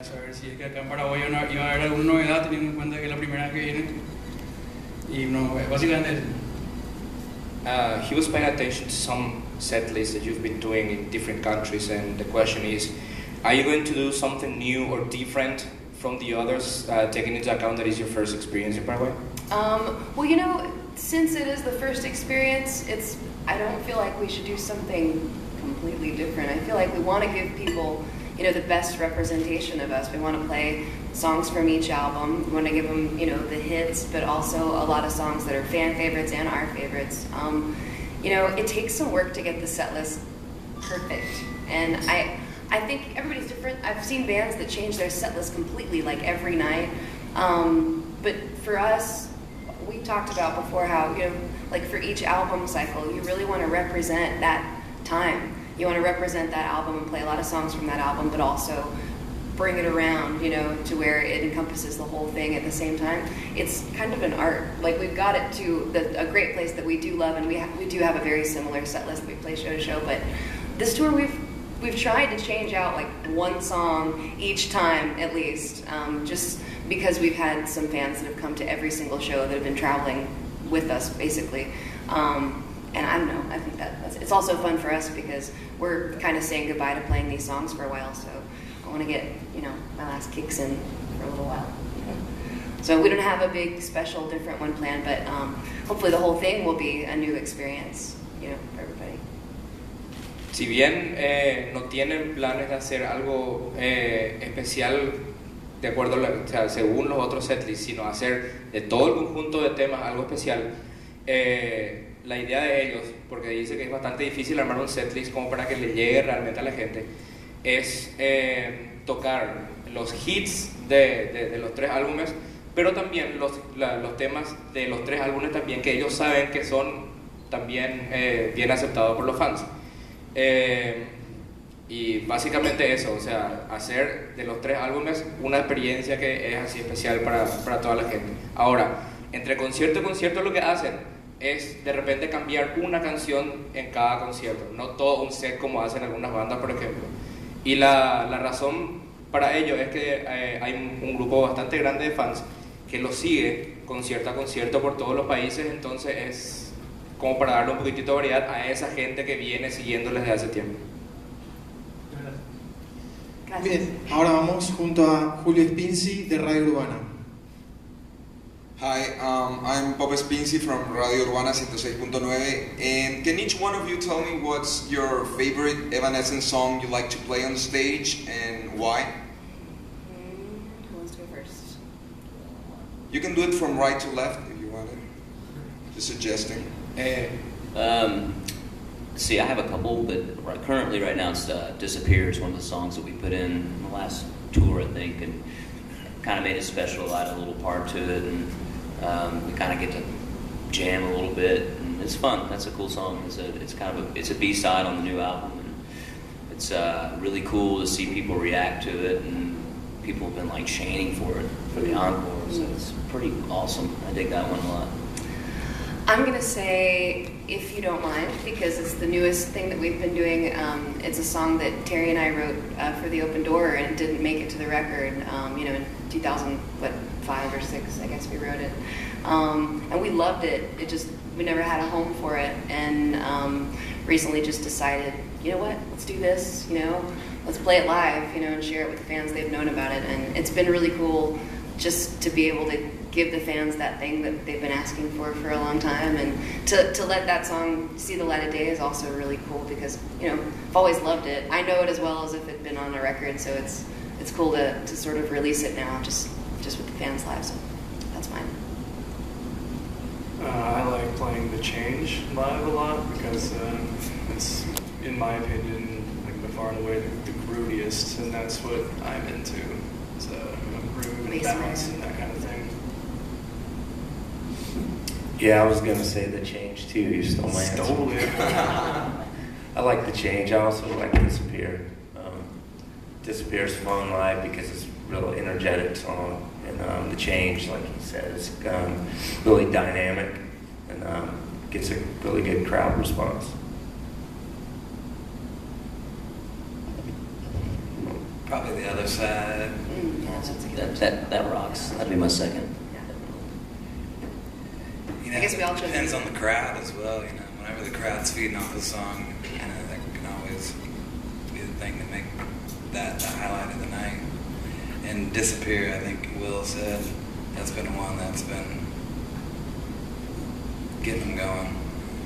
Saber si es que acá en Paraguay iba a haber alguna novedad, teniendo en cuenta que es la primera vez que viene. Y no, básicamente eso. He was paying attention to some set lists that you've been doing in different countries, and the question is, are you going to do something new or different from the others, taking into account that it's your first experience in Paraguay? Well, you know, since it is the first experience, I don't feel like we should do something completely different. I feel like we want to give people, you know, the best representation of us. We want to play songs from each album. We want to give them, you know, the hits, but also a lot of songs that are fan favorites and our favorites. You know, it takes some work to get the set list perfect, and I think everybody's different. I've seen bands that change their set list completely, like every night. But for us, we talked about before how, you know, like for each album cycle, you really want to represent that time. You want to represent that album and play a lot of songs from that album, but also bring it around, you know, to where it encompasses the whole thing at the same time. It's kind of an art. Like, we've got it to a great place that we do love, and we do have a very similar set list that we play show to show. But this tour, we've tried to change out like one song each time at least, just because we've had some fans that have come to every single show that have been traveling with us, basically. And I don't know, I think it's also fun for us because we're kind of saying goodbye to playing these songs for a while, so I want to get, you know, my last kicks in for a little while. You know? So we don't have a big, special, different one planned, but hopefully the whole thing will be a new experience, you know, for everybody. Si bien no tienen planes de hacer algo especial de acuerdo o sea, según los otros setlists, sino hacer de todo el conjunto de temas algo especial, la idea de ellos, porque dice que es bastante difícil armar un setlist como para que le llegue realmente a la gente, es tocar los hits de los tres álbumes, pero también los temas de los tres álbumes también que ellos saben que son también bien aceptados por los fans. Y básicamente eso, o sea, hacer de los tres álbumes una experiencia que es así especial para toda la gente. Ahora, entre concierto y concierto lo que hacen es de repente cambiar una canción en cada concierto, no todo un set como hacen algunas bandas, por ejemplo. Y la razón para ello es que hay un grupo bastante grande de fans que lo sigue concierto a concierto por todos los países, entonces es como para darle un poquitito de variedad a esa gente que viene siguiéndoles desde hace tiempo. Gracias. Bien, ahora vamos junto a Julio Spinzi de Radio Urbana. Hi, I'm Bob Spinzi from Radio Urbana 106.9, and can each one of you tell me what's your favorite Evanescence song you like to play on stage and why? Who wants to go first? You can do it from right to left if you want it. Just suggesting. See, I have a couple, but currently right now it's Disappear is one of the songs that we put in the last tour, I think, and kind of made it special, added a little part to it, and we kind of get to jam a little bit, and it's fun. That's a cool song. It's a B-side on the new album, and it's really cool to see people react to it, and people have been like chaining for it for the encore, so it's pretty awesome. I dig that one a lot. I'm going to say, If You Don't Mind, because it's the newest thing that we've been doing. It's a song that Terry and I wrote for the Open Door, and it didn't make it to the record, you know, in 2005 or 6, I guess we wrote it. And we loved it. We never had a home for it, and recently just decided, you know what, let's do this, you know, let's play it live, you know, and share it with the fans. They've known about it, and it's been really cool just to be able to give the fans that thing that they've been asking for a long time, and to let that song see the light of day is also really cool because, you know, I've always loved it. I know it as well as if it'd been on a record, so it's cool to sort of release it now just with the fans live, so that's mine. I like playing The Change live a lot because it's, in my opinion, like by far and away the grooviest, and that's what I'm into. It's a groove and balance and that kind of thing. Yeah, I was going to say The Change too. You stole my answer. Stole it. I like The Change. I also like Disappear. Disappear's fun live because it's a real energetic song. And The Change, like you said, is really dynamic and gets a really good crowd response. Probably the other side. that rocks. That'd be my second. You know, I guess we all it depends on the crowd as well. You know, whenever the crowd's feeding off the song, you know, that can always be the thing to make that the highlight of the night. And Disappear, I think Will said, that's been one that's been getting them going.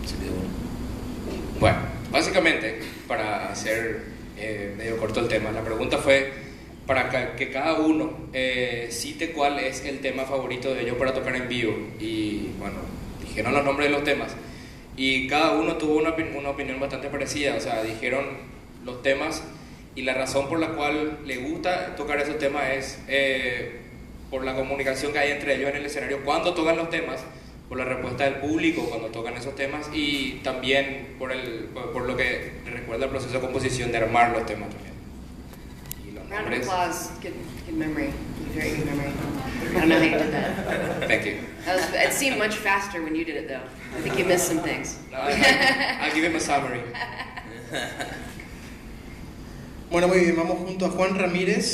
It's a good one. Bueno, básicamente, para hacer medio corto el tema, la pregunta fue para que cada uno cite cuál es el tema favorito de ellos para tocar en vivo. Y bueno, dijeron los nombres de los temas. Y cada uno tuvo una opinión bastante parecida. O sea, dijeron los temas y la razón por la cual le gusta tocar esos temas es por la comunicación que hay entre ellos en el escenario cuando tocan los temas, por la respuesta del público cuando tocan esos temas y también por lo que recuerda el proceso de composición de armar los temas también. Y los Round of nombres. applause. Good memory. Very good memory. I don't know how you did that. Thank you. It seemed much faster when you did it, though. I think you missed some things. No, I'll give him a summary. Bueno, muy bien, vamos junto a Juan Ramírez.